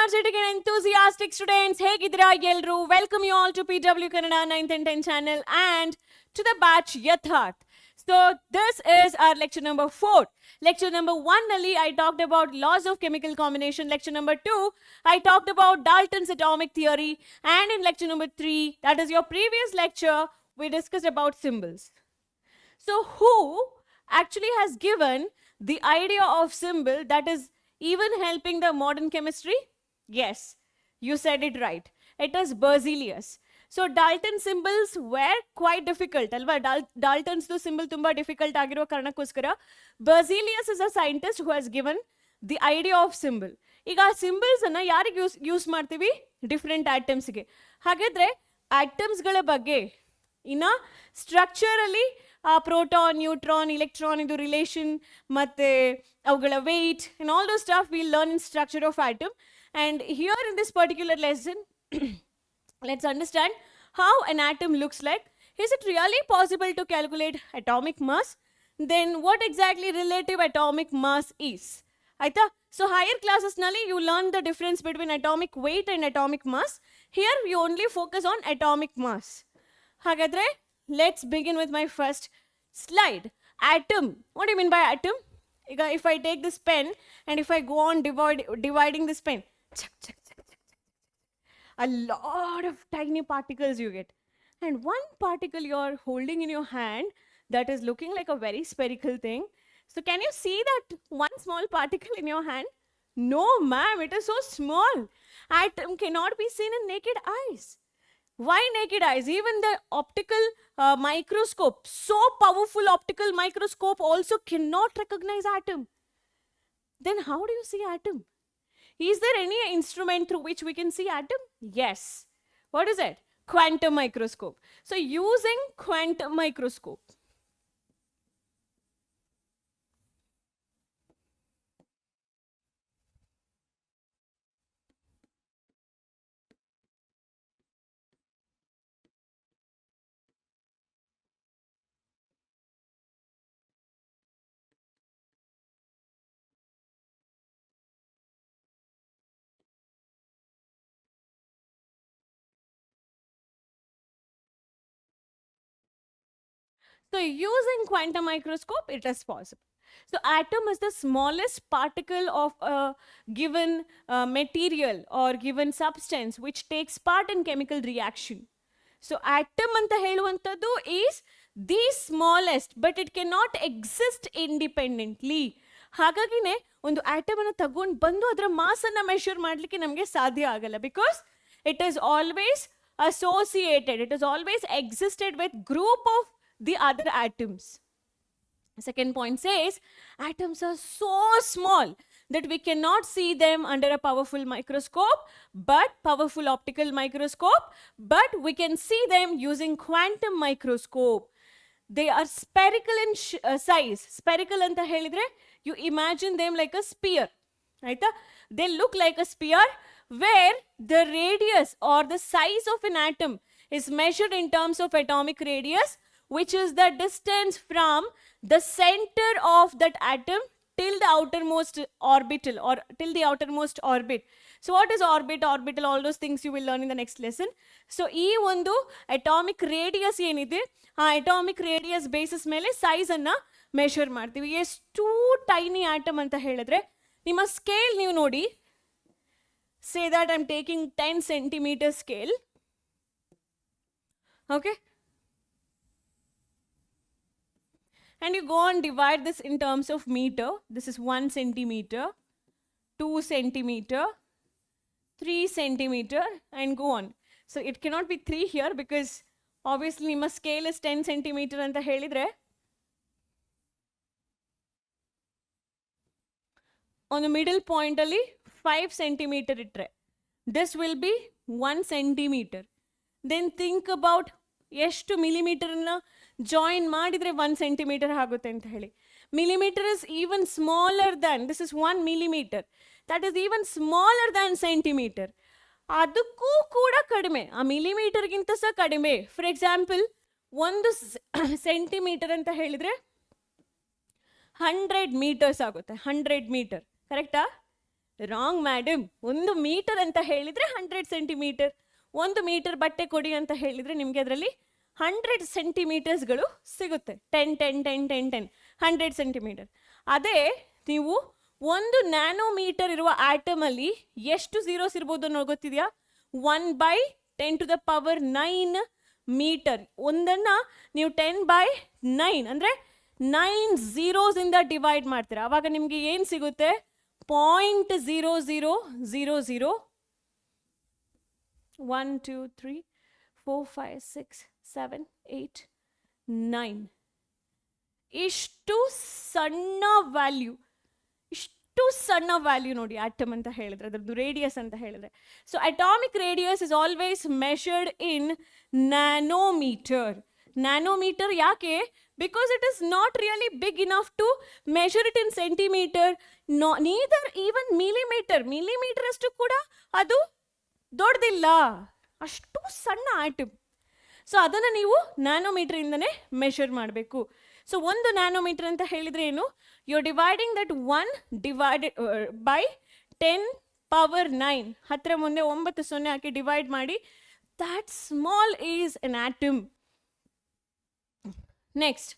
energetic and enthusiastic students. ಹೇಗಿದ್ದೀರಾ ಎಲ್ಲರೂ? Welcome you all to PW Kannada 9th and 10th channel and to the batch Yatharth. So this is our lecture number 4. Lecture number 1 nalli I talked about laws of chemical combination. Lecture number 2 I talked about Dalton's atomic theory, and in lecture number 3, that is your previous lecture, we discussed about symbols. So who actually has given the idea of symbol that is even helping the modern chemistry? Yes, you said it right. It is Berzelius. So Dalton symbols were quite difficult. Alva Dalton's symbol tumba difficult agiro karanakoskara Berzelius is a scientist who has given the idea of symbol. Iga symbols anna yarige use ಮಾಡ್ತೀವಿ? Different atoms ಗೆ. ಹಾಗಾದ್ರೆ atoms ಗಳ ಬಗ್ಗೆ ಇನ್ನ structure ಅಲ್ಲಿ proton, neutron, electron ಇದು relation ಮತ್ತೆ ಅವುಗಳ weight and all those stuff we'll learn in structure of atom. And here in this particular lesson let's understand how an atom looks like. Is it really possible to calculate atomic mass? Then what exactly relative atomic mass is? Aita? So higher classes nalli you learn the difference between atomic weight and atomic mass. Here we only focus on atomic mass. Hagadre, let's begin with my first slide. Atom. What do you mean by atom? If I take this pen and if I go on dividing this pen, a lot of tiny particles you get. And one particle you're holding in your hand that is looking like a very spherical thing. So can you see that one small particle in your hand? No, ma'am, it is so small. Atom cannot be seen in naked eyes. Why naked eyes? Even the optical microscope, so powerful optical microscope also cannot recognize atom. Then how do you see atom? Is there any instrument through which we can see atom? Yes. What is it? Quantum microscope. So using quantum microscope, so using quantum microscope, it is possible. So atom is the smallest particle of a given material or given substance which takes part in chemical reaction. So atom anta heluvanthadu is the smallest, but it cannot exist independently. ಹಾಗಾಗಿನೇ ಒಂದು atom ಅನ್ನು ತಗೊಂಡು ಬಂದು ಅದರ mass ಅನ್ನ measure ಮಾಡಲಿಕ್ಕೆ ನಮಗೆ ಸಾಧ್ಯ ಆಗಲ್ಲ, because it is always associated, it is always existed with group of the other atoms. Second point says atoms are so small that we cannot see them under a powerful microscope, but powerful optical microscope, but we can see them using quantum microscope. They are spherical in size. Spherical anta helidre you imagine them like a sphere, right? They look like a sphere where the radius or the size of an atom is measured in terms of atomic radius, which is the distance from the center of that atom till the outermost orbital or till the outermost orbit. So what is orbit, orbital, all those things you will learn in the next lesson. So ee ಒಂದು atomic radius ಏನಿದೆ ಆ atomic radius basis ಮೇಲೆ size ಅನ್ನ measure ಮಾಡ್ತೀವಿ. ಎಷ್ಟು tiny atom ಅಂತ ಹೇಳಿದ್ರೆ ನಿಮ್ಮ scale ನೀವು ನೋಡಿ, say that I'm taking 10 centimeter scale, okay, and you go and divide this in terms of meter. This is 1 centimeter, 2 centimeter, 3 centimeter, and go on. So it cannot be 3 here because obviously my scale is 10 centimeter anta helidre on the middle point alli 5 centimeter itre, this will be 1 centimeter. Then think about ಎಷ್ಟು millimeter ಅನ್ನ join ಮಾಡಿದ್ರೆ 1 centimeter ಆಗುತ್ತೆ ಅಂತ ಹೇಳಿ. Millimeter is even smaller than, this is 1 millimeter, that is even smaller than centimeter. ಅದಕ್ಕೂ ಕೂಡ ಕಡಿಮೆ, ಆ ಮಿಲಿಮೀಟರ್ಗಿಂತ ಸಹ ಕಡಿಮೆ. ಫಾರ್ ಎಕ್ಸಾಂಪಲ್ 1 ಸೆಂಟಿಮೀಟರ್ ಅಂತ ಹೇಳಿದ್ರೆ 100 meters ಆಗುತ್ತೆ. 100 meter, ಕರೆಕ್ಟಾ? Wrong madam. 1 ಮೀಟರ್ ಅಂತ ಹೇಳಿದರೆ 100 ಸೆಂಟಿಮೀಟರ್. 1 ಮೀಟರ್ ಬಟ್ಟೆ ಕೊಡಿ ಅಂತ ಹೇಳಿದರೆ ನಿಮಗೆ ಅದರಲ್ಲಿ 100 ಸೆಂಟಿಮೀಟರ್ಸ್ಗಳು ಸಿಗುತ್ತೆ. 10 10 10 10 10 100 ಸೆಂಟಿಮೀಟರ್. ಅದೇ ನೀವು 1 ನ್ಯಾನೋಮೀಟರ್ ಇರುವ ಆಟಮಲ್ಲಿ ಎಷ್ಟು ಝೀರೋಸ್ ಇರ್ಬೋದು ಅನ್ನೋ ಗೊತ್ತಿದೆಯಾ? 1/10⁹ ಮೀಟರ್. ಒಂದನ್ನು ನೀವು 10/9 ಅಂದರೆ 9 ಝೀರೋಸಿಂದ ಡಿವೈಡ್ ಮಾಡ್ತೀರಾ. ಆವಾಗ ನಿಮಗೆ ಏನು ಸಿಗುತ್ತೆ? 0.0000 1 2 3 4 5 6 7 8 9 ಇಷ್ಟು ಸಣ್ಣ ವ್ಯಾಲ್ಯೂ. ಇಷ್ಟು ಸಣ್ಣ ವ್ಯಾಲ್ಯೂ ನೋಡಿ ಆಟಮ್ ಅಂತ ಹೇಳಿದ್ರೆ, ಅದರದ್ದು ರೇಡಿಯಸ್ ಅಂತ ಹೇಳಿದ್ರೆ. So atomic radius is always measured in nanometer. Nanometer ಯಾಕೆ? Because it is not really big enough to measure it in centimeter, neither even millimeter. Millimeter ಅಷ್ಟು ಕೂಡ ಅದು ದೊಡ್ಡದಿಲ್ಲ, ಅಷ್ಟು ಸಣ್ಣ ಆಟಮ್. ಸೊ ಅದನ್ನು ನೀವು ನ್ಯಾನೋಮೀಟರಿಂದನೇ ಮೆಷರ್ ಮಾಡಬೇಕು. ಸೊ 1 ನ್ಯಾನೋಮೀಟರ್ ಅಂತ ಹೇಳಿದರೆ ಏನು? You are dividing that 1 divided by 10⁹ ಹತ್ತಿರ ಮುಂದೆ 9 0 ಹಾಕಿ ಡಿವೈಡ್ ಮಾಡಿ. That small is an atom. Next,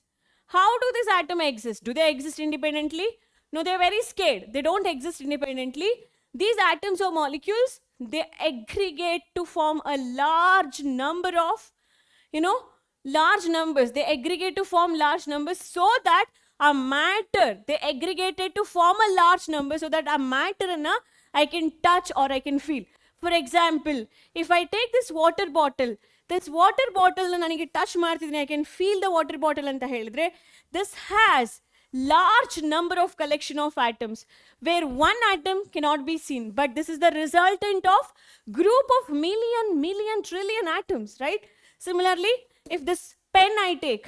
how do these atoms exist? Do they exist independently? No, they're very scared. They don't exist independently. These atoms or molecules, they aggregate to form a large number of, large numbers. They aggregate to form large numbers so that a matter, they aggregated to form a large number so that a matter I can touch or I can feel. For example, if I take this water bottle ನನಗೆ touch ಮಾಡ್ತಿದ್ದೀನಿ, I can feel the water bottle ಅಂತ ಹೇಳಿದ್ರೆ, this has large number of collection of atoms where one atom cannot be seen, but this is the resultant of group of million trillion atoms, right? Similarly, if this pen I take,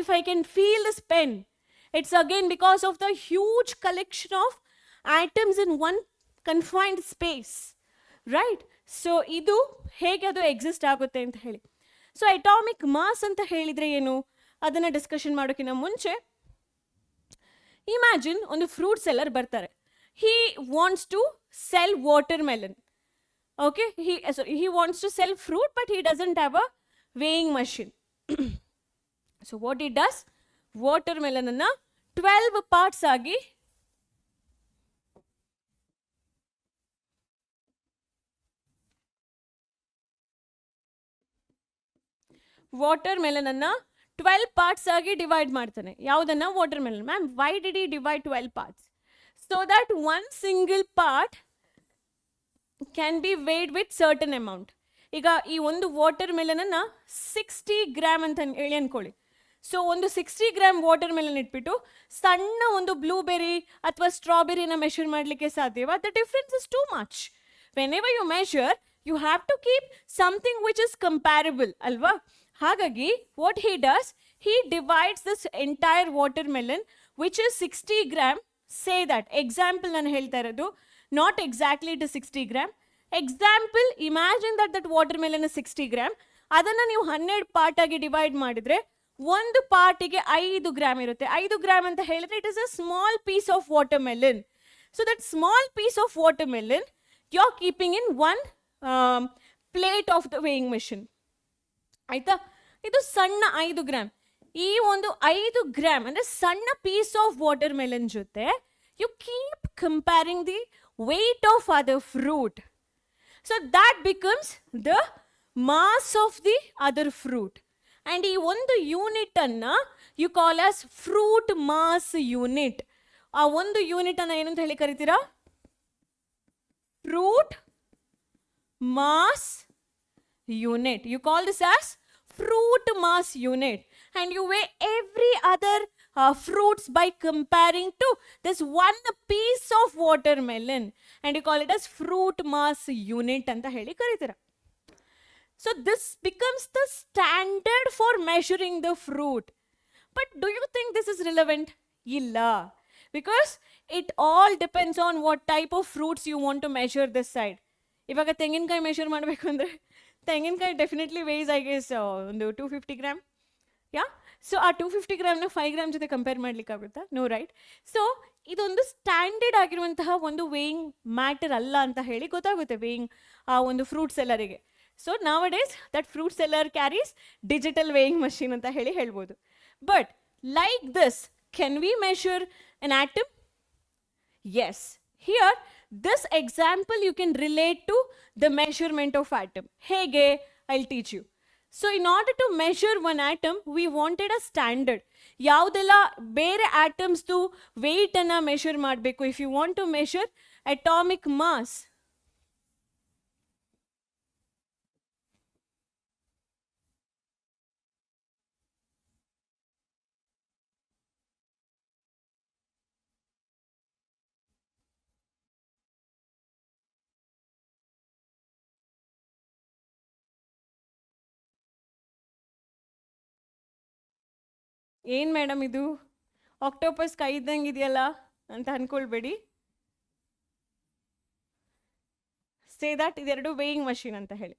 if I can feel this pen, it's again because of the huge collection of atoms in one confined space, right? So ಇದು ಹೇಗೆ ಅದು exist ಆಗುತ್ತೆ ಅಂತ ಹೇಳಿ. So atomic mass ಅಂತ ಹೇಳಿದರೆ ಏನು ಅದನ್ನು ಡಿಸ್ಕಷನ್ ಮಾಡೋಕ್ಕಿಂತ ಮುಂಚೆ, ಇಮ್ಯಾಜಿನ್ ಒಂದು ಫ್ರೂಟ್ ಸೆಲ್ಲರ್ ಬರ್ತಾರೆ. He wants to sell watermelon. Okay, he wants to sell fruit but he doesn't have a weighing machine. So what it does, ವಾಟರ್ ಮೆಲನನ್ನು 12 ಪಾರ್ಟ್ಸ್ ಆಗಿ ವಾಟರ್ ಮೆಲನನ್ನು 12 ಪಾರ್ಟ್ಸ್ ಆಗಿ ಡಿವೈಡ್ ಮಾಡ್ತಾನೆ. ಯಾವುದನ್ನು? Watermelon. Ma'am, why did he divide 12 parts? So that one single part can be weighed with certain amount. ಈಗ ಈ ಒಂದು ವಾಟರ್ ಮೆಲನನ್ನು 60 ಗ್ರಾಮ್ ಅಂತ ಹೇಳಿ ಅಂದ್ಕೊಳ್ಳಿ. ಸೊ ಒಂದು 60 ಗ್ರಾಮ್ ವಾಟರ್ ಮೆಲನ್ ಇಟ್ಬಿಟ್ಟು ಸಣ್ಣ ಒಂದು ಬ್ಲೂಬೆರಿ ಅಥವಾ ಸ್ಟ್ರಾಬೆರಿನ ಮೆಷರ್ ಮಾಡಲಿಕ್ಕೆ ಸಾಧ್ಯವ? The difference is too much. Whenever you measure, you have to keep something which is comparable ಅಲ್ವಾ? ಹಾಗಾಗಿ what he does, he divides this entire watermelon which is 60 gram. Say that example ನಾನು ಹೇಳ್ತಾ ಇರೋದು, not exactly it is 60 gram. Example, imagine that watermelon is 60 gram. ಅದನ್ನು ನೀವು 12 part ಆಗಿ divide ಮಾಡಿದರೆ ಒಂದು ಪಾರ್ಟಿಗೆ 5 ಗ್ರಾಮ್ ಇರುತ್ತೆ. 5 ಗ್ರಾಮ್ ಅಂತ ಹೇಳಿದ್ರೆ it is a small piece of watermelon. So that small piece of watermelon you are keeping in one plate of the weighing machine. ಆಯ್ತಾ? ಇದು ಸಣ್ಣ 5 ಗ್ರಾಮ್. ಈ ಒಂದು 5 ಗ್ರಾಮ್ ಅಂದರೆ ಸಣ್ಣ ಪೀಸ್ ಆಫ್ ವಾಟರ್ ಮೆಲನ್ ಜೊತೆ you keep comparing the weight of other fruit. So that becomes the mass of the other fruit. And ಈ ಒಂದು ಯೂನಿಟನ್ನು you call as fruit mass unit. ಆ ಒಂದು ಯೂನಿಟನ್ನು ಏನಂತ ಹೇಳಿ ಕರಿತೀರಾ? Fruit mass unit. You call this as fruit mass unit, and you weigh every other fruits by comparing to this one piece of watermelon, and you call it as fruit mass unit anta heli karitira. So this becomes the standard for measuring the fruit. But do you think this is relevant? Illa, because it all depends on what type of fruits you want to measure this side. ಇವಾಗ ತೆಂಗಿನಕಾಯಿ measure ಮಾಡಬೇಕು ಅಂದರೆ ತೆಂಗಿನಕಾಯಿ definitely ways I guess ಒಂದು 250 gram. ಯಾ, so ಆ 250 ಗ್ರಾಮ್ನ 5 gram ಜೊತೆ compare ಮಾಡ್ಲಿಕ್ಕಾಗುತ್ತಾ? No, right? ಸೊ ಇದೊಂದು ಸ್ಟ್ಯಾಂಡರ್ಡ್ ಆಗಿರುವಂತಹ ಒಂದು ವೇಯಿಂಗ್ ಮ್ಯಾಟರ್ ಅಲ್ಲ ಅಂತ ಹೇಳಿ ಗೊತ್ತಾಗುತ್ತೆ ವೇಯಿಂಗ್ ಆ ಒಂದು ಫ್ರೂಟ್ ಸೆಲ್ಲರಿಗೆ. So nowadays that fruit seller carries digital weighing machine ಅಂತ ಹೇಳಿ ಹೇಳ್ಬೋದು. But like this, can we measure an atom? Yes. Here, this example you can relate to the measurement of atom. Hege, I'll teach you. So in order to measure one atom, we wanted a standard. Yaudella bere atoms to weight anna measure madbeku. If you want to measure atomic mass, ಏನು madam ಇದು octopus ಕೈ ಇದ್ದಂಗೆ ಇದೆಯಲ್ಲ ಅಂತ ಅನ್ಕೊಳ್ಬೇಡಿ. Say that ಇದೆರಡು weighing machine ಅಂತ ಹೇಳಿ,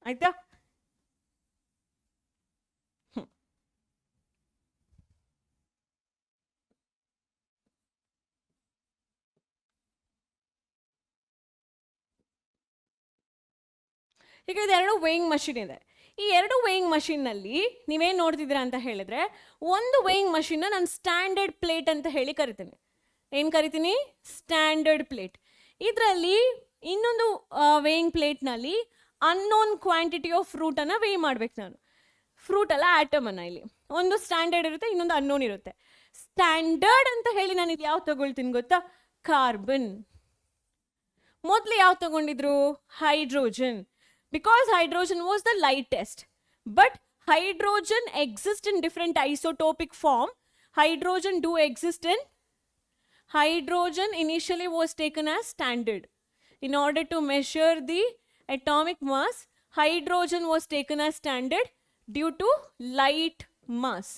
ಆಯ್ತಾ? ಈಗ ಇದೆರಡು ವೇಯಿಂಗ್ ಮಷೀನ್ ಇದೆ. ಈ ಎರಡು ವೇಯಿಂಗ್ ಮಷೀನ್ನಲ್ಲಿ ನೀವೇನು ನೋಡ್ತಿದ್ದೀರಾ ಅಂತ ಹೇಳಿದ್ರೆ, ಒಂದು ವೇಯಿಂಗ್ ಮಷೀನ್ನ ನಾನು ಸ್ಟ್ಯಾಂಡರ್ಡ್ ಪ್ಲೇಟ್ ಅಂತ ಹೇಳಿ ಕರಿತೀನಿ. ಏನು ಕರಿತೀನಿ? Standard plate. ಇದರಲ್ಲಿ ಇನ್ನೊಂದು ವೇಯಿಂಗ್ ಪ್ಲೇಟ್ನಲ್ಲಿ ಅನ್ನೋನ್ ಕ್ವಾಂಟಿಟಿ ಆಫ್ ಫ್ರೂಟನ್ನು ವೇ ಮಾಡ್ಬೇಕು ನಾನು. ಫ್ರೂಟ್ ಅಲ್ಲ, ಆಟಮನ್ನು. ಇಲ್ಲಿ ಒಂದು ಸ್ಟ್ಯಾಂಡರ್ಡ್ ಇರುತ್ತೆ, ಇನ್ನೊಂದು ಅನ್ನೋನ್ ಇರುತ್ತೆ. ಸ್ಟ್ಯಾಂಡರ್ಡ್ ಅಂತ ಹೇಳಿ ನಾನು ಇದು ಯಾವ್ದು ತಗೊಳ್ತೀನಿ ಗೊತ್ತಾ? ಕಾರ್ಬನ್. ಮೊದಲು ಯಾವ್ದು ತಗೊಂಡಿದ್ರು? Hydrogen. Because hydrogen was the lightest, but hydrogen exists in different isotopic form. Hydrogen do exist in. Hydrogen initially was taken as standard. In order to measure the atomic mass, hydrogen was taken as standard due to light mass.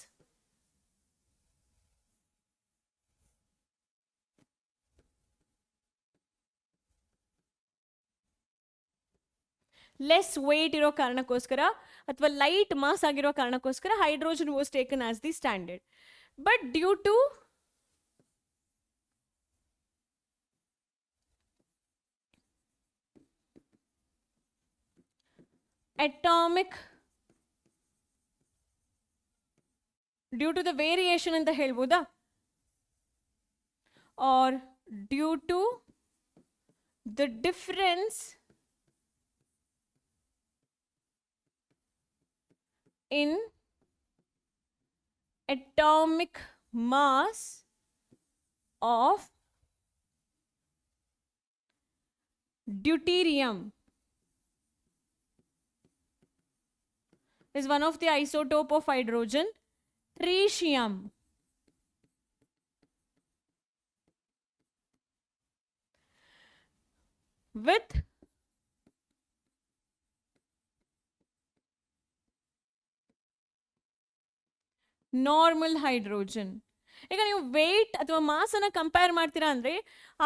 Less weight ಇರೋ ಕಾರಣಕ್ಕೋಸ್ಕರ ಅಥವಾ light mass ಆಗಿರೋ ಕಾರಣಕ್ಕೋಸ್ಕರ hydrogen was taken as the standard. But due to atomic, due to the variation ಅಂತ ಹೇಳ್ಬೋದಾ, or due to the difference in atomic mass of deuterium is one of the isotope of hydrogen. Tritium with normal hydrogen. ಈಗ ನೀವು wait ಅಥವಾ mass ಅನ್ನ compare ಮಾಡ್ತೀರಾ ಅಂದ್ರೆ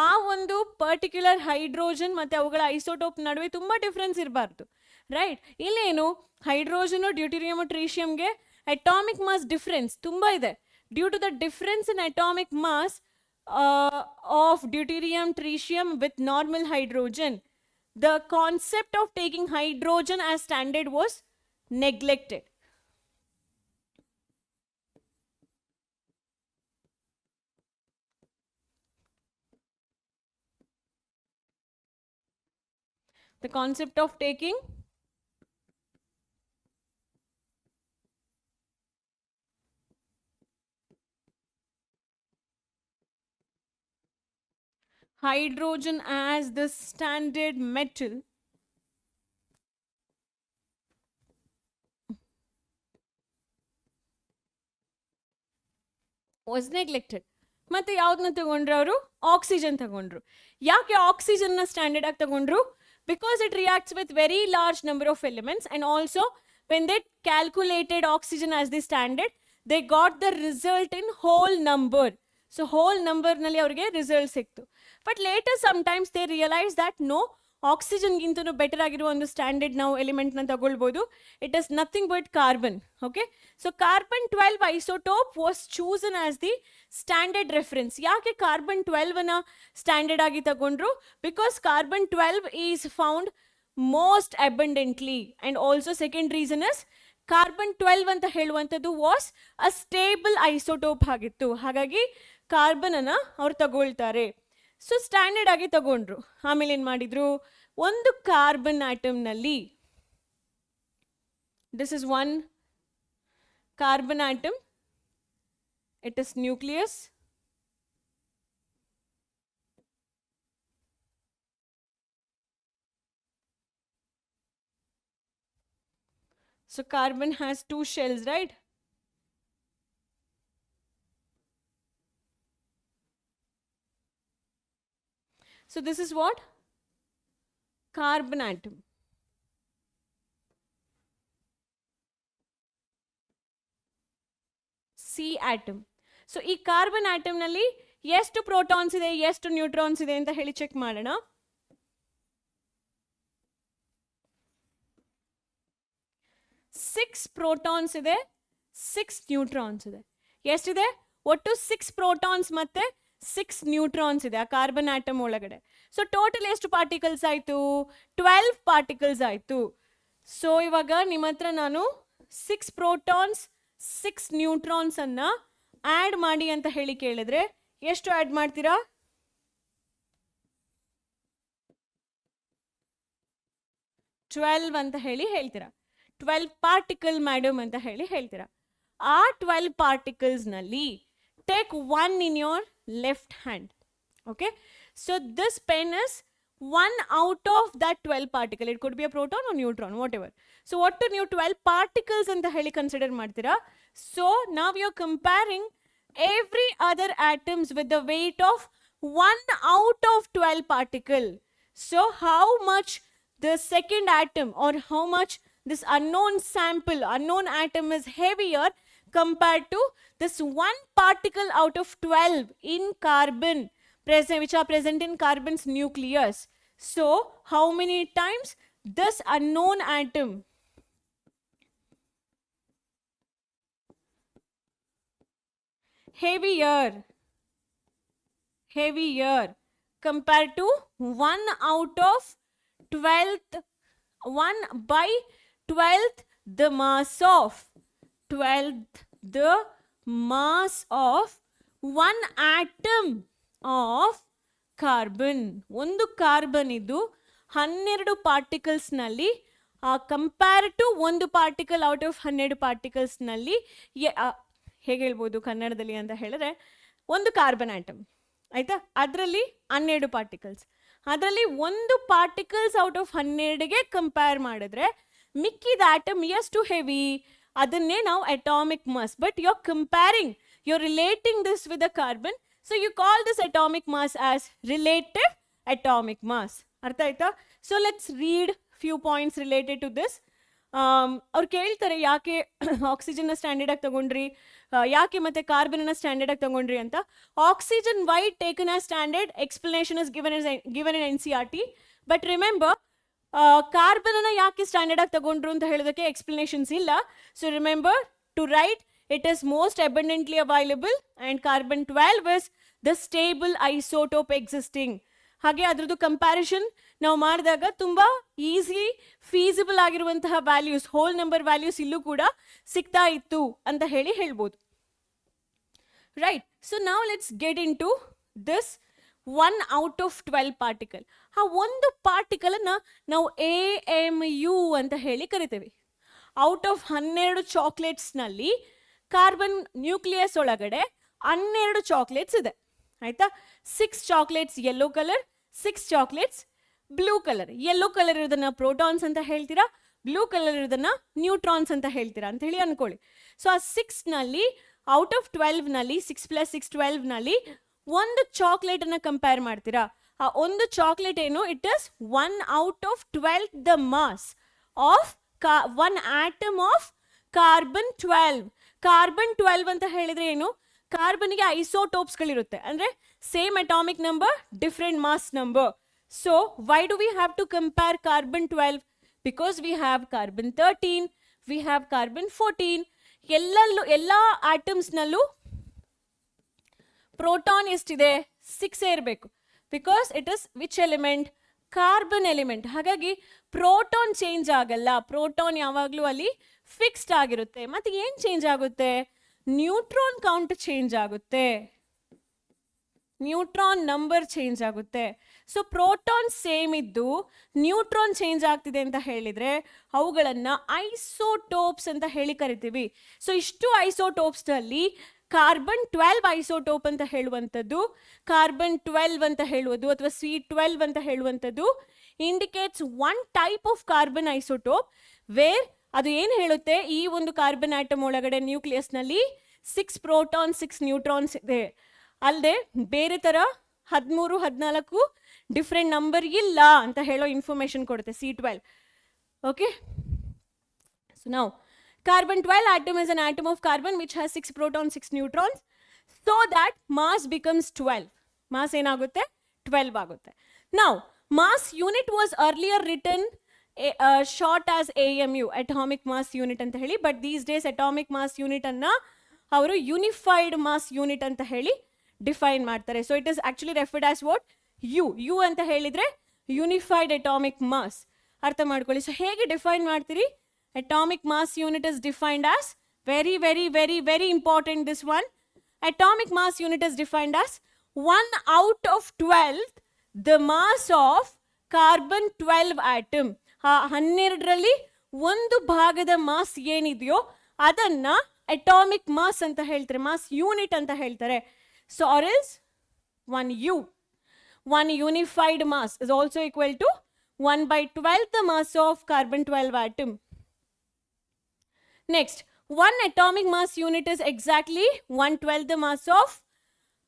ಆ ಒಂದು ಪರ್ಟಿಕ್ಯುಲರ್ ಹೈಡ್ರೋಜನ್ ಮತ್ತೆ ಅವುಗಳ ಐಸೋಟೋಪ್ ನಡುವೆ ತುಂಬಾ ಡಿಫ್ರೆನ್ಸ್ ಇರಬಾರ್ದು, ರೈಟ್? ಇಲ್ಲೇನು ಹೈಡ್ರೋಜನ್, ಡ್ಯೂಟೀರಿಯಮ್, ಟ್ರೀಶಿಯಂಗೆ ಅಟಾಮಿಕ್ ಮಾಸ್ ಡಿಫ್ರೆನ್ಸ್ ತುಂಬಾ ಇದೆ. Due to the difference in atomic mass of deuterium, tritium with normal hydrogen, the concept of taking hydrogen as standard was neglected. The concept of taking hydrogen as the standard metal was neglected. ಮತ್ತೆ ಯಾವ್ದನ್ನ ತಗೊಂಡ್ರು ಅವರು? Oxygen ತಗೊಂಡ್ರು. ಯಾಕೆ ಆಕ್ಸಿಜನ್ನ standard ಆಗಿ ತಗೊಂಡ್ರು? Because it reacts with very large number of elements, and also when they calculated oxygen as the standard, they got the result in whole number. So whole number nalli avrige result siktu. But later sometimes they realized that no, ಆಕ್ಸಿಜನ್ಗಿಂತನೂ better ಆಗಿರುವ ಒಂದು standard ನಾವು ಎಲಿಮೆಂಟ್ನ ತಗೊಳ್ಬೋದು. It is nothing but carbon. Okay, so carbon 12 isotope was chosen as the standard reference. ಯಾಕೆ carbon 12 standard ಆಗಿ ತಗೊಂಡ್ರು? Because carbon 12 is found most abundantly. And also second reason is carbon 12 ಅಂತ ಹೇಳುವಂಥದ್ದು ವಾಸ್ ಅ ಸ್ಟೇಬಲ್ ಐಸೋಟೋಪ್ ಆಗಿತ್ತು. ಹಾಗಾಗಿ carbon ಅನ್ನ ಅವ್ರು ತಗೊಳ್ತಾರೆ. ಸೊ ಸ್ಟ್ಯಾಂಡರ್ಡ್ ಆಗಿ ತಗೊಂಡ್ರು. ಆಮೇಲೆ ಏನು ಮಾಡಿದ್ರು? ಒಂದು ಕಾರ್ಬನ್ ಆಟಮ್ನಲ್ಲಿ, this is one carbon atom, it is nucleus. So carbon has two shells, right? So this is what? Carbon atom. C atom. So ಈ ಕಾರ್ಬನ್ ಆಟಮ್ ನಲ್ಲಿ ಎಷ್ಟು ಪ್ರೋಟಾನ್ಸ್ ಇದೆ, ಎಷ್ಟು ನ್ಯೂಟ್ರಾನ್ಸ್ ಇದೆ ಅಂತ ಹೇಳಿ ಚೆಕ್ ಮಾಡೋಣ. ಸಿಕ್ಸ್ ಪ್ರೋಟಾನ್ಸ್ ಇದೆ, 6 ನ್ಯೂಟ್ರಾನ್ಸ್ ಇದೆ. ಎಷ್ಟಿದೆ? ಒಟ್ಟು 6 ಪ್ರೋಟಾನ್ಸ್ ಮತ್ತೆ 6 ನ್ಯೂಟ್ರಾನ್ಸ್ ಇದೆ ಆ ಕಾರ್ಬನ್ ಆಟಮ್ ಒಳಗಡೆ. ಸೊ ಟೋಟಲ್ ಎಷ್ಟು ಪಾರ್ಟಿಕಲ್ಸ್ ಆಯಿತು? 12 ಪಾರ್ಟಿಕಲ್ಸ್ ಆಯಿತು. ಸೊ ಇವಾಗ ನಿಮ್ಮ ಹತ್ರ ನಾನು 6 ಪ್ರೋಟಾನ್ಸ್ 6 ನ್ಯೂಟ್ರಾನ್ಸ್ ಅನ್ನ ಆ್ಯಡ್ ಮಾಡಿ ಅಂತ ಹೇಳಿ ಕೇಳಿದ್ರೆ ಎಷ್ಟು ಆ್ಯಡ್ ಮಾಡ್ತೀರಾ? 12 ಅಂತ ಹೇಳಿ ಹೇಳ್ತೀರಾ. 12 ಪಾರ್ಟಿಕಲ್ ಮೇಡಮ್ ಅಂತ ಹೇಳಿ ಹೇಳ್ತೀರಾ. ಆ 12 ಪಾರ್ಟಿಕಲ್ಸ್ ನಲ್ಲಿ take 1 in your left hand. Okay, so this pen is 1 out of that 12 particle. It could be a proton or neutron, whatever. So ಒಟ್ಟು ನೀವು 12 ಪಾರ್ಟಿಕಲ್ಸ್ ಅಂತ ಹೇಳಿ ಕನ್ಸಿಡರ್ ಮಾಡ್ತೀರಾ. ಸೊ ನಾವ್ you are comparing every other atoms with the weight of 1 out of 12 particle. So how much the second atom or how much this unknown sample, unknown atom is heavier compared to this 1 particle out of 12 in carbon present, which are present in carbon's nucleus. So how many times this unknown atom heavier compared to 1 out of 12th, 1 by 12th the mass of 12th the mass of 1 atom of carbon. ಒಂದು carbon ಇದು 12 particles ನಲ್ಲಿ compare to ಒಂದು particle out of 12 particles ನಲ್ಲಿ ಹೇಗೆ ಹೇಳ್ಬೋದು ಕನ್ನಡದಲ್ಲಿ ಅಂತ ಹೇಳಿದ್ರೆ, ಒಂದು ಕಾರ್ಬನ್ ಆಟಮ್ ಆಯ್ತಾ, ಅದರಲ್ಲಿ 12 ಪಾರ್ಟಿಕಲ್ಸ್, ಅದರಲ್ಲಿ ಒಂದು ಪಾರ್ಟಿಕಲ್ಸ್ ಔಟ್ ಆಫ್ 12ಗೆ ಕಂಪೇರ್ ಮಾಡಿದ್ರೆ ಮಿಕ್ಕಿದ ಆಟಮ್ ಎಷ್ಟು ಹೆವಿ, ಅದನ್ನೇ ನಾವು atomic mass. But you are comparing, you are relating this with a carbon, so you call this atomic mass as relative atomic mass. ಅರ್ಥ ಆಯ್ತಾ? So let's read few points related to this. ಅವ್ರು ಕೇಳ್ತಾರೆ ಯಾಕೆ ಆಕ್ಸಿಜನ್ನ standard ಆಗಿ ತಗೊಂಡ್ರಿ, ಯಾಕೆ ಮತ್ತೆ carbon standard ಆಗಿ ತಗೊಂಡ್ರಿ ಅಂತ. Oxygen why taken as standard, explanation is given in NCERT. But remember, carbon ಯಾಕೆ ಸ್ಟ್ಯಾಂಡರ್ಡ್ ಆಗಿ ತಗೊಂಡ್ರು ಅಂತ ಹೇಳೋದಕ್ಕೆ ಎಕ್ಸ್ಪ್ಲನೇಷನ್ಸ್ ಇಲ್ಲ. So remember to write it is most abundantly available and carbon 12 is the stable isotope existing. ಹಾಗೆ ಅದ್ರದ್ದು comparison ನಾವು ಮಾಡಿದಾಗ ತುಂಬಾ ಈಸಿ ಫೀಸಿಬಲ್ ಆಗಿರುವಂತಹ ವ್ಯಾಲ್ಯೂಸ್, ಹೋಲ್ ನಂಬರ್ ವ್ಯಾಲ್ಯೂಸ್ ಇಲ್ಲೂ ಕೂಡ ಸಿಗ್ತಾ ಇತ್ತು ಅಂತ ಹೇಳಿ ಹೇಳ್ಬೋದು. ರೈಟ್, ಸೊ ನಾವು let's get into this 1 out of 12 particle. ಆ ಒಂದು ಪಾರ್ಟಿಕಲ್ ಅನ್ನ ನಾವು AMU ಅಂತ ಹೇಳಿ ಕರಿತೇವೆ. ಔಟ್ ಆಫ್ 12 ಚಾಕ್ಲೇಟ್ಸ್ ನಲ್ಲಿ ಕಾರ್ಬನ್ ನ್ಯೂಕ್ಲಿಯಸ್ ಒಳಗಡೆ 12 ಚಾಕ್ಲೇಟ್ಸ್ ಇದೆ ಆಯ್ತಾ. 6 chocolates yellow colour, 6 chocolates blue colour. Yellow colour ಇರೋದನ್ನ ಪ್ರೋಟಾನ್ಸ್ ಅಂತ ಹೇಳ್ತೀರಾ, ಬ್ಲೂ ಕಲರ್ ಇರೋದನ್ನ ನ್ಯೂಟ್ರಾನ್ಸ್ ಅಂತ ಹೇಳ್ತೀರಾ ಅಂತ ಹೇಳಿ ಅನ್ಕೊಳ್ಳಿ. ಸೊ ಆ 6 ನಲ್ಲಿ ಔಟ್ ಆಫ್ 12 ನಲ್ಲಿ 6 + 6 12 ನಲ್ಲಿ ಒಂದು ಚಾಕ್ಲೇಟ್ ಅನ್ನ ಕಂಪೇರ್ ಮಾಡ್ತೀರಾ. ಆ ಒಂದು ಚಾಕ್ಲೇಟ್ ಏನು, it is 1 out of 12 the mass of 1 atom of carbon 12. Carbon 12 ಅಂತ ಹೇಳಿದ್ರೆ ಏನು, ಕಾರ್ಬನ್ಗೆ ಐಸೋಟೋಪ್ಸ್ಗಳಿರುತ್ತೆ, ಅಂದರೆ same atomic number different mass number. So why do we have to compare carbon 12? Because we have carbon 13, we have carbon 14. ಎಲ್ಲ atoms ನಲ್ಲೂ proton ಎಷ್ಟಿದೆ 6 ಇರಬೇಕು. Because it is which element? Carbon element. ಹಾಗಾಗಿ ಪ್ರೋಟಾನ್ ಚೇಂಜ್ ಆಗಲ್ಲ. Proton ಯಾವಾಗಲೂ ಅಲ್ಲಿ fixed ಆಗಿರುತ್ತೆ. ಮತ್ತೆ ಏನ್ ಚೇಂಜ್ ಆಗುತ್ತೆ? ನ್ಯೂಟ್ರಾನ್ ಕೌಂಟ್ ಚೇಂಜ್ ಆಗುತ್ತೆ, ನ್ಯೂಟ್ರಾನ್ ನಂಬರ್ ಚೇಂಜ್ ಆಗುತ್ತೆ. ಸೊ ಪ್ರೋಟಾನ್ ಸೇಮ್ ಇದ್ದು ನ್ಯೂಟ್ರಾನ್ ಚೇಂಜ್ ಆಗ್ತಿದೆ ಅಂತ ಹೇಳಿದ್ರೆ ಅವುಗಳನ್ನ ಐಸೋಟೋಪ್ಸ್ ಅಂತ ಹೇಳಿ ಕರಿತೀವಿ. ಸೊ ಇಷ್ಟು ಐಸೋಟೋಪ್ಸ್ ನಲ್ಲಿ ಕಾರ್ಬನ್ 12 ಐಸೋಟೋಪ್ ಅಂತ ಹೇಳುವಂಥದ್ದು, ಕಾರ್ಬನ್ 12 ಅಂತ ಹೇಳುವುದು ಅಥವಾ C12 ಅಂತ ಹೇಳುವಂಥದ್ದು indicates one type of carbon isotope where ಅದು ಏನು ಹೇಳುತ್ತೆ, ಈ ಒಂದು ಕಾರ್ಬನ್ ಆಟಮ್ ಒಳಗಡೆ ನ್ಯೂಕ್ಲಿಯಸ್ ನಲ್ಲಿ 6 ಪ್ರೋಟಾನ್ 6 ನ್ಯೂಟ್ರಾನ್ಸ್ ಇದೆ. ಅಲ್ಲದೆ ಬೇರೆ ತರ 13 14 ಡಿಫ್ರೆಂಟ್ ನಂಬರ್ ಇಲ್ಲ ಅಂತ ಹೇಳೋ ಇನ್ಫಾರ್ಮೇಶನ್ ಕೊಡುತ್ತೆ C12. ಓಕೆ, ಸೊ ನಾವು carbon 12 atom is an atom of carbon which has 6 protons 6 neutrons, so that mass becomes 12. Mass ಏನಾಗುತ್ತೆ? 12 ಆಗುತ್ತೆ. Now mass unit was earlier written short as AMU, atomic mass unit ಅಂತ ಹೇಳಿ, but these days atomic mass unit ಅನ್ನ ಅವರು unified mass unit ಅಂತ ಹೇಳಿ define ಮಾಡ್ತಾರೆ. So it is actually referred as what? U ಅಂತ ಹೇಳಿದ್ರೆ unified atomic mass. ಅರ್ಥ ಮಾಡ್ಕೊಳ್ಳಿ. ಸೊ ಹೇಗೆ ಡಿಫೈನ್ ಮಾಡ್ತೀರಿ? Atomic mass unit is defined as very important, this one. Atomic mass unit is defined as 1 out of 12 the mass of carbon 12 atom. 12ರಲ್ಲಿ ಒಂದು ಭಾಗದ mass ಏನಿದೆಯೋ ಅದನ್ನ ಅಟಾಮಿಕ್ ಮಾಸ್ ಅಂತ ಹೇಳ್ತಾರೆ, ಮಾಸ್ ಯೂನಿಟ್ ಅಂತ ಹೇಳ್ತಾರೆ. So are is 1U, 1 unified mass is also equal to 1/12 the mass of carbon 12 atom. Next, 1 atomic mass unit is exactly 1/12 the mass of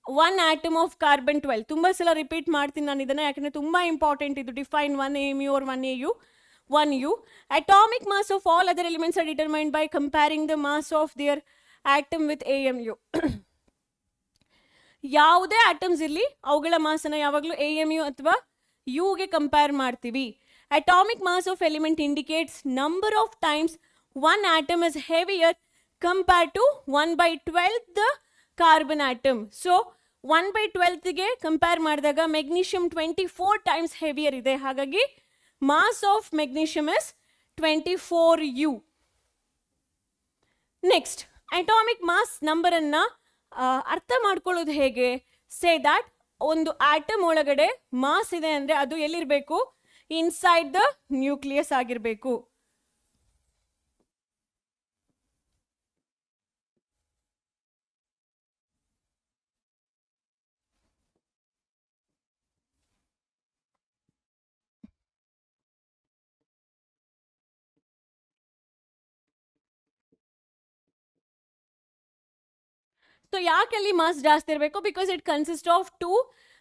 1 atom of carbon 12. ತುಂಬಾ ಸಲ repeat ಮಾಡ್ತೀನಿ ನಾನು ಇದನ್ನ, ಯಾಕಂದ್ರೆ ತುಂಬಾ ಇಂಪಾರ್ಟೆಂಟ್ ಇದು. Define 1 AMU or 1 AU, 1U. Atomic mass of all other elements are determined by comparing the mass of their atom with AMU. ಯಾವುದೇ atoms ಇರಲಿ ಅವುಗಳ ಮಾಸನ ಯಾವಾಗಲೂ AMU ಅಥವಾ U ಗೆ ಕಂಪೇರ್ ಮಾಡ್ತೀವಿ. Atomic mass of element indicates number of times one atom is heavier compared to 1/12 the carbon atom. So 1/12 ಗೆ compare ಮಾಡಿದಾಗ magnesium 24 times heavier ಇದೆ. ಹಾಗಾಗಿ mass of magnesium is 24U. Next, atomic mass number ಅನ್ನ ಅರ್ಥ ಮಾಡ್ಕೊಳ್ಳೋದು ಹೇಗೆ? Say that ಒಂದು atom ಒಳಗಡೆ ಮಾಸ್ ಇದೆ ಅಂದ್ರೆ ಅದು ಎಲ್ಲಿರ್ಬೇಕು? ಇನ್ಸೈಡ್ ದ ನ್ಯೂಕ್ಲಿಯಸ್ ಆಗಿರ್ಬೇಕು. So ಯಾಕೆ ಅಲ್ಲಿ ಮಾಸ್ ಜಾಸ್ತಿ ಇರಬೇಕು? Because it consist of 2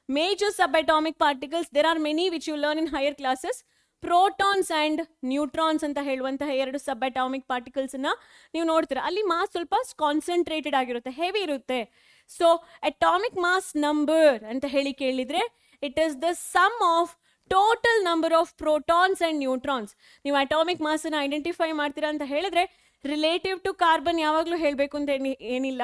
major subatomic particles. There are many which you learn in higher classes. Protons and neutrons ಅಂತ ಹೇಳುವಂತಹ 2 subatomic particles ಅನ್ನ ನೀವು ನೋಡ್ತೀರಾ. ಅಲ್ಲಿ ಮಾಸ್ ಸ್ವಲ್ಪ ಕಾನ್ಸಂಟ್ರೇಟೆಡ್ ಆಗಿರುತ್ತೆ, ಹೆವಿ ಇರುತ್ತೆ. ಸೊ ಅಟಾಮಿಕ್ ಮಾಸ್ ನಂಬರ್ ಅಂತ ಹೇಳಿ ಕೇಳಿದ್ರೆ it is the sum of total number of protons and neutrons. ನೀವು ಅಟಾಮಿಕ್ ಮಾಸ್ ಅನ್ನ ಐಡೆಂಟಿಫೈ ಮಾಡ್ತೀರಾ ಅಂತ ಹೇಳಿದ್ರೆ ರಿಲೇಟಿವ್ ಟು ಕಾರ್ಬನ್ ಯಾವಾಗಲೂ ಹೇಳಬೇಕು ಅಂತ ಏನಿಲ್ಲ.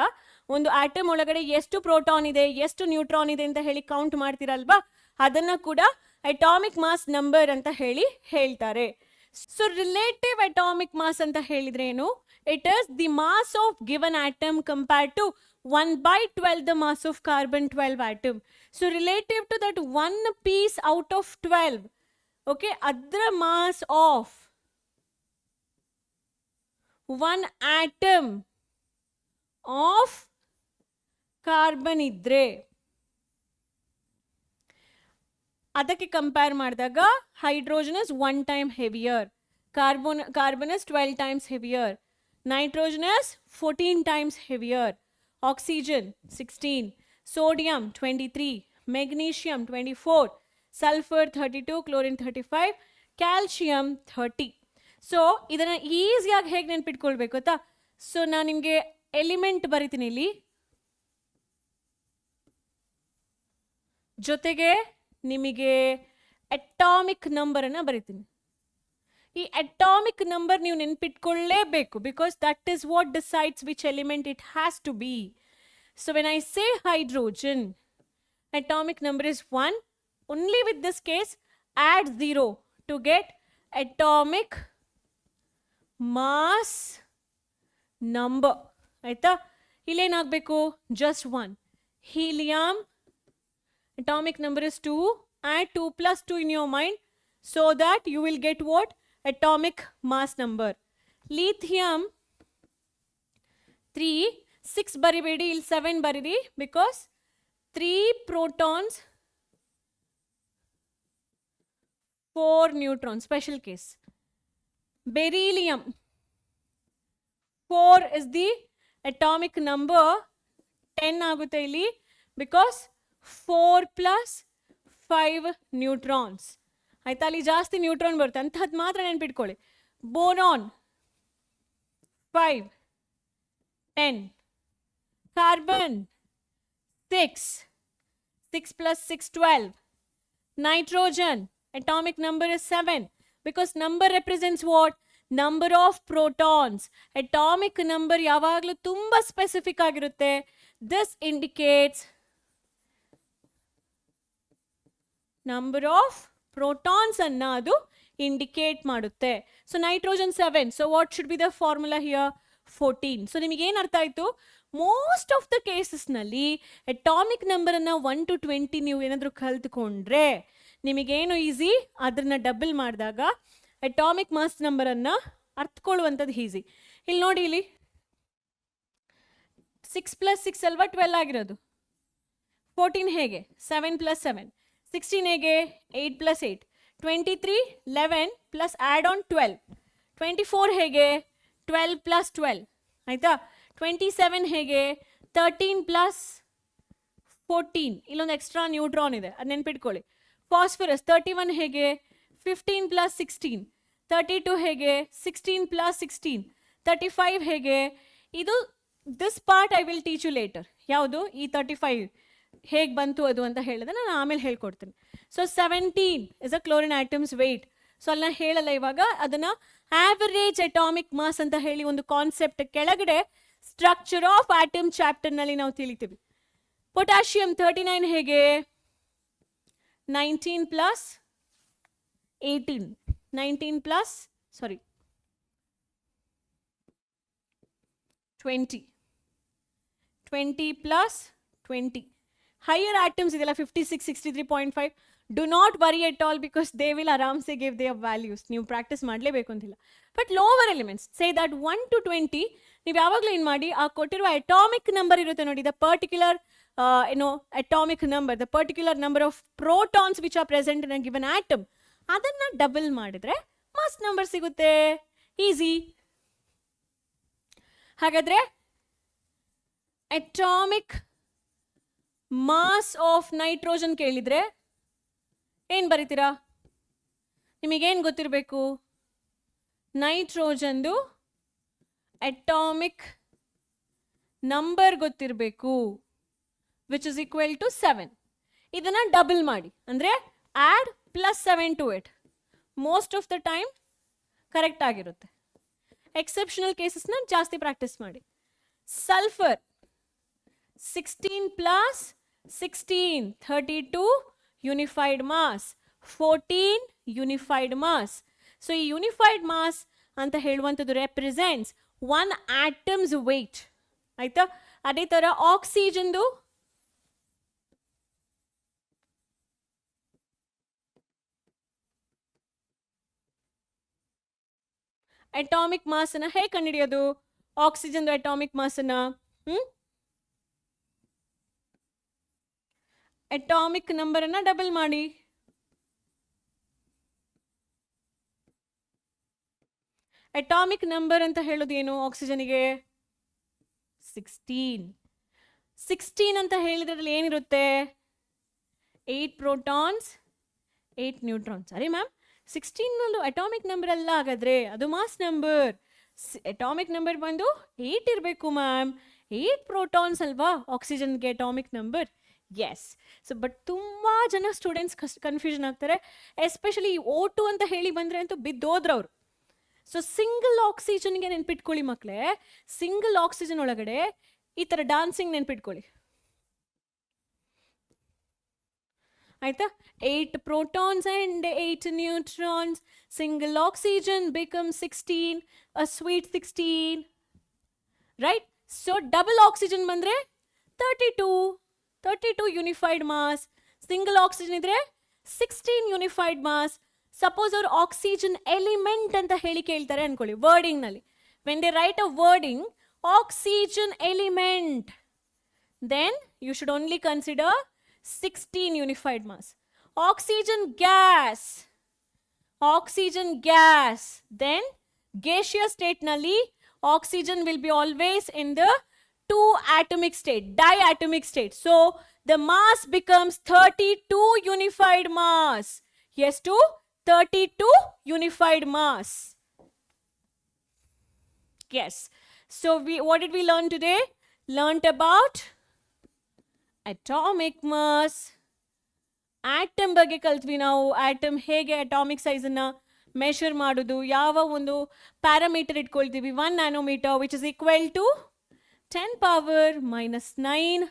ಒಂದು ಆಟಮ್ ಒಳಗಡೆ ಎಷ್ಟು ಪ್ರೋಟಾನ್ ಇದೆ, ಎಷ್ಟು ನ್ಯೂಟ್ರಾನ್ ಇದೆ ಅಂತ ಹೇಳಿ ಕೌಂಟ್ ಮಾಡ್ತೀರಲ್ವಾ, ಅದನ್ನ ಕೂಡ ಅಟಾಮಿಕ್ ಮಾಸ್ ನಂಬರ್ ಅಂತ ಹೇಳಿ ಹೇಳ್ತಾರೆ. ಸೊ ರಿಲೇಟಿವ್ ಅಟಾಮಿಕ್ ಮಾಸ್ ಅಂತ ಹೇಳಿದ್ರೆ ಏನು? It is the mass of given atom compared to 1/12 the mass of carbon 12 atom. So relative to that one piece out of 12, okay, adra mass of one atom of carbon idre ಅದಕ್ಕೆ compare ಮಾಡಿದಾಗ hydrogen is 1 time heavier, carbon is 12 times heavier, nitrogen is 14 times heavier, oxygen 16, sodium 23, magnesium 24, sulfur 32, chlorine 35, calcium 30. So ಇದನ್ನ ಈಸಿಯಾಗಿ ಹೇಗೆ ನೆನ್ಪಿಟ್ಕೊಳ್ಬೇಕು ಗೊತ್ತಾ? So ನಾನು ನಿಮಗೆ element ಬರಿತೀನಿ ಇಲ್ಲಿ, ಜೊತೆಗೆ ನಿಮಗೆ ಅಟಾಮಿಕ್ ನಂಬರ್ ಅನ್ನ ಬರಿತೀನಿ. ಈ ಅಟಾಮಿಕ್ ನಂಬರ್ ನೀವು ನೆನ್ಪಿಟ್ಕೊಳ್ಳೇಬೇಕು, because that is what decides which element it has to be. So when I say hydrogen, atomic number is 1. Only with this case, add 0 to get atomic mass number. ಆಯ್ತಾ? ಇಲ್ಲೇನಾಗಬೇಕು? Just 1. Helium, atomic number is 2. Add 2 plus 2 in your mind so that you will get what? Atomic mass number. Lithium, 3. 6 baribedi, il 7 baridi, because 3 protons, 4 neutrons, special case. Beryllium, 4 is the atomic number, 10 ಆಗುತ್ತೆ ಇಲ್ಲಿ, because 4 plus 5 neutrons. ಆಯ್ತಾ? ಅಲ್ಲಿ ಜಾಸ್ತಿ neutron ಬರುತ್ತೆ, ಅಂಥದ್ದು ಮಾತ್ರ ನೆನ್ಪಿಟ್ಕೊಳ್ಳಿ. Boron, 5, 10. Carbon, 6. 6 plus 6, 12. Nitrogen, atomic number is 7. Because number represents what? Number of protons. Atomic number ಯಾವಾಗಲೂ ತುಂಬ ಸ್ಪೆಸಿಫಿಕ್ ಆಗಿರುತ್ತೆ. This indicates number of protons ಅನ್ನ ಅದು ಇಂಡಿಕೇಟ್ ಮಾಡುತ್ತೆ. So nitrogen 7. So what should be the formula here? 14. So ನಿಮಗೆ ಏನು ಅರ್ಥ ಆಯಿತು? ಮೋಸ್ಟ್ ಆಫ್ ದ ಕೇಸಸ್ನಲ್ಲಿ ಅಟಾಮಿಕ್ ನಂಬರನ್ನು 1 to 20 ನೀವು ಏನಾದರೂ ಕಲ್ತ್ಕೊಂಡ್ರೆ ನಿಮಗೇನು ಈಸಿ, ಅದನ್ನು ಡಬಲ್ ಮಾಡಿದಾಗ ಅಟಾಮಿಕ್ ಮಾಸ್ ನಂಬರನ್ನು ಅರ್ಥಕೊಳ್ಳುವಂಥದ್ದು ಈಸಿ. ಇಲ್ಲಿ ನೋಡಿ, ಇಲ್ಲಿ 6 plus 6 ಅಲ್ವಾ 12 ಆಗಿರೋದು. 14 ಹೇಗೆ? 7 plus 7. 16 ಹೇಗೆ? 8 plus 8. 23, 11 plus add on 12. 24 ಹೇಗೆ? 12 plus 12. ಆಯಿತಾ? 27 ಹೇಗೆ? 13 plus 14. ಇಲ್ಲೊಂದು ಎಕ್ಸ್ಟ್ರಾ ನ್ಯೂಟ್ರಾನ್ ಇದೆ, ಅದು ನೆನ್ಪಿಟ್ಕೊಳ್ಳಿ. ಫಾಸ್ಫರಸ್ 31 ಹೇಗೆ? 15 plus 16. 32 ಹೇಗೆ? 16 plus 16. 35 ಹೇಗೆ? ಇದು this part I will teach you later. ಯಾವುದು? ಈ 35 ಹೇಗೆ ಬಂತು ಅದು ಅಂತ ಹೇಳಿದ್ರೆ ನಾನು ಆಮೇಲೆ ಹೇಳ್ಕೊಡ್ತೀನಿ. So 17 is a chlorine atoms weight. So ಅಲ್ಲಿ ನಾನು ಹೇಳಲ್ಲ ಇವಾಗ, ಅದನ್ನು ಆವರೇಜ್ ಅಟಾಮಿಕ್ ಮಾಸ್ ಅಂತ ಹೇಳಿ ಒಂದು ಕಾನ್ಸೆಪ್ಟ್ ಕೆಳಗಡೆ ಸ್ಟ್ರಕ್ಚರ್ ಆಫ್ ಆಟಮ್ ಚಾಪ್ಟರ್ನಲ್ಲಿ ನಾವು ತಿಳಿತೀವಿ. ಪೊಟ್ಯಾಷಿಯಂ 39 ಹೇಗೆ? 19 plus 18. 19 plus 20. 20 plus 20. Higher atoms ಇದೆಲ್ಲ 56, 63.5. Do not worry at all because they will ಆರಾಮ್ಸೆ give their values. ನೀವು ಪ್ರಾಕ್ಟೀಸ್ ಮಾಡಲೇಬೇಕು ಅಂತಿಲ್ಲ. But lower elements, say that 1 to 20, ನೀವು ಯಾವಾಗಲೂ ಏನು ಮಾಡಿ, ಆ ಕೊಟ್ಟಿರುವ ಅಟಾಮಿಕ್ ನಂಬರ್ ಇರುತ್ತೆ ನೋಡಿ, the particular atomic number, the particular number of protons which are present in a given atom, ಅದನ್ನು ಡಬಲ್ ಮಾಡಿದ್ರೆ ಮಾಸ್ ನಂಬರ್ ಸಿಗುತ್ತೆ. ಈಸಿ. ಹಾಗಾದ್ರೆ ಅಟಾಮಿಕ್ ಮಾಸ್ ಆಫ್ ನೈಟ್ರೋಜನ್ ಕೇಳಿದ್ರೆ ಏನು ಬರೀತೀರಾ? ನಿಮಗೇನು ಗೊತ್ತಿರಬೇಕು? ನೈಟ್ರೋಜನ್ದು ಅಟಾಮಿಕ್ ನಂಬರ್ ಗೊತ್ತಿರಬೇಕು, ವಿಚ್ ಇಸ್ ಈಕ್ವಲ್ ಟು 7. ಇದನ್ನು ಡಬಲ್ ಮಾಡಿ, ಅಂದರೆ add plus 7 to it. Most of the time correct ಆಗಿರುತ್ತೆ. ಎಕ್ಸೆಪ್ಷನಲ್ ಕೇಸಸ್ನ ಜಾಸ್ತಿ ಪ್ರಾಕ್ಟೀಸ್ ಮಾಡಿ. Sulphur 16 plus 16, 32 unified mass, 14 unified mass. So ಈ unified mass ಅಂತ ಹೇಳುವಂಥದ್ದು represents one atom's weight. ಆಯ್ತಾ? ಅದೇ ಥರ ಆಕ್ಸಿಜನ್ದು ಅಟಾಮಿಕ್ ಮಾಸ್ ಅನ್ನ ಹೇಗೆ ಕಂಡುಹಿಡಿಯೋದು? ಆಕ್ಸಿಜನ್ದು ಅಟಾಮಿಕ್ ಮಾಸ್ ಅನ್ನ ಅಟಾಮಿಕ್ ನಂಬರ್ ಅನ್ನ ಡಬಲ್ ಮಾಡಿ. ಅಟಾಮಿಕ್ ನಂಬರ್ ಅಂತ ಹೇಳೋದು ಏನು? ಆಕ್ಸಿಜನ್ಗೆ 16. 16 ಅಂತ ಹೇಳಿದ್ರಲ್ಲಿ ಏನಿರುತ್ತೆ? 8 ಪ್ರೋಟಾನ್ಸ್ 8 ನ್ಯೂಟ್ರಾನ್ಸ್. ಸರಿ ಮ್ಯಾಮ್, 16 ಅಟಾಮಿಕ್ ನಂಬರ್ ಅಲ್ಲ, ಹಾಗಾದ್ರೆ ಅದು ಮಾಸ್ ನಂಬರ್. ಅಟಾಮಿಕ್ ನಂಬರ್ ಬಂದು 8 ಇರಬೇಕು ಮ್ಯಾಮ್. 8 ಪ್ರೋಟಾನ್ಸ್ ಅಲ್ವಾ ಆಕ್ಸಿಜನ್ಗೆ atomic number. Yes. So but ತುಂಬ ಜನ ಸ್ಟೂಡೆಂಟ್ಸ್ ಕನ್ಫ್ಯೂಷನ್ ಆಗ್ತಾರೆ, ಎಸ್ಪೆಷಲಿ O2 ಅಂತ ಹೇಳಿ ಬಂದರೆ ಅಂತೂ ಬಿದ್ದೋದ್ರವ್ರು. ಸೊ ಸಿಂಗಲ್ ಆಕ್ಸಿಜನ್ಗೆ ನೆನ್ಪಿಟ್ಕೊಳ್ಳಿ ಮಕ್ಕಳೇ, ಸಿಂಗಲ್ ಆಕ್ಸಿಜನ್ ಒಳಗಡೆ ಈ ಥರ ಡಾನ್ಸಿಂಗ್ ನೆನ್ಪಿಟ್ಕೊಳ್ಳಿ ಆಯ್ತಾ. 8 protons and 8 neutrons, single oxygen becomes 16, a sweet 16, right? So double oxygen bandre 32 unified mass, single oxygen idre 16 unified mass. Suppose our oxygen element anta heli keltare ankoli wording nalli, when they write a wording oxygen element, then you should only consider 16 unified mass. Oxygen gas, then gaseous state nalli oxygen will be always in the 2 atomic state, diatomic state. So the mass becomes 32 unified mass. Yes, to 32 unified mass. Yes. So what did we learn today? Learned about atomic mass. Atom ಬಗ್ಗೆ ಕಲ್ತ್ವಿ ನಾವು. Atom ಹೇಗೆ atomic ಸೈಜನ್ನು measure ಮಾಡೋದು, ಯಾವ ಒಂದು parameter ಇಟ್ಕೊಳ್ತೀವಿ. 1 nanometer which is equal to 10 power minus 9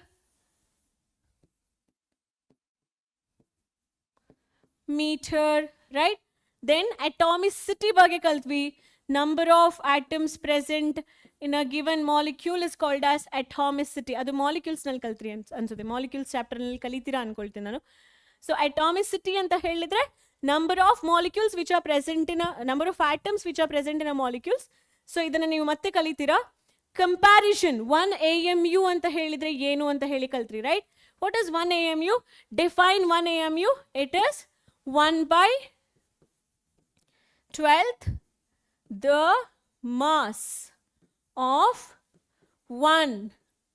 meter, right? Then atomicity ಬಗ್ಗೆ ಕಲ್ತ್ವಿ. Number of atoms present in a given molecule is called as atomicity. ಅದು molecules ನಲ್ಲಿ ಕಲ್ತ್ರಿ ಅನ್ಸುತ್ತೆ, ಮಾಲಿಕ್ಯೂಲ್ಸ್ ಚಾಪ್ಟರ್ ನಲ್ಲಿ ಕಲಿತೀರಾ ಅನ್ಕೊಳ್ತೀನಿ ನಾನು. ಸೊ atomicity ಅಂತ ಹೇಳಿದ್ರೆ number of molecules which are present in number of atoms which are present in a molecules. So ಇದನ್ನ ನೀವು ಮತ್ತೆ ಕಲಿತೀರಾ. ಕಂಪ್ಯಾರಿಷನ್ 1 AMU ಅಂತ ಹೇಳಿದ್ರೆ ಏನು ಅಂತ ಹೇಳಿ ಕಲ್ತ್ರಿ, right? What is 1 AMU? Define 1 AMU. It is 1/12 the mass of 1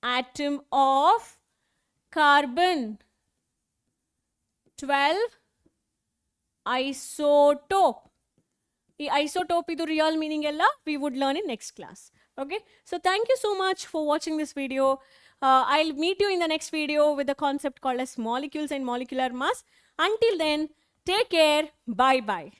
atom of carbon. 12 isotope. ಈ ಐಸೋಟೋಪ್ ಇದು ರಿಯಲ್ ಮೀನಿಂಗ್ ಎಲ್ಲ we would learn in next class. Okay, so thank you so much for watching this video. I'll meet you in the next video with a concept called as molecules and molecular mass. Until then, take care. Bye bye.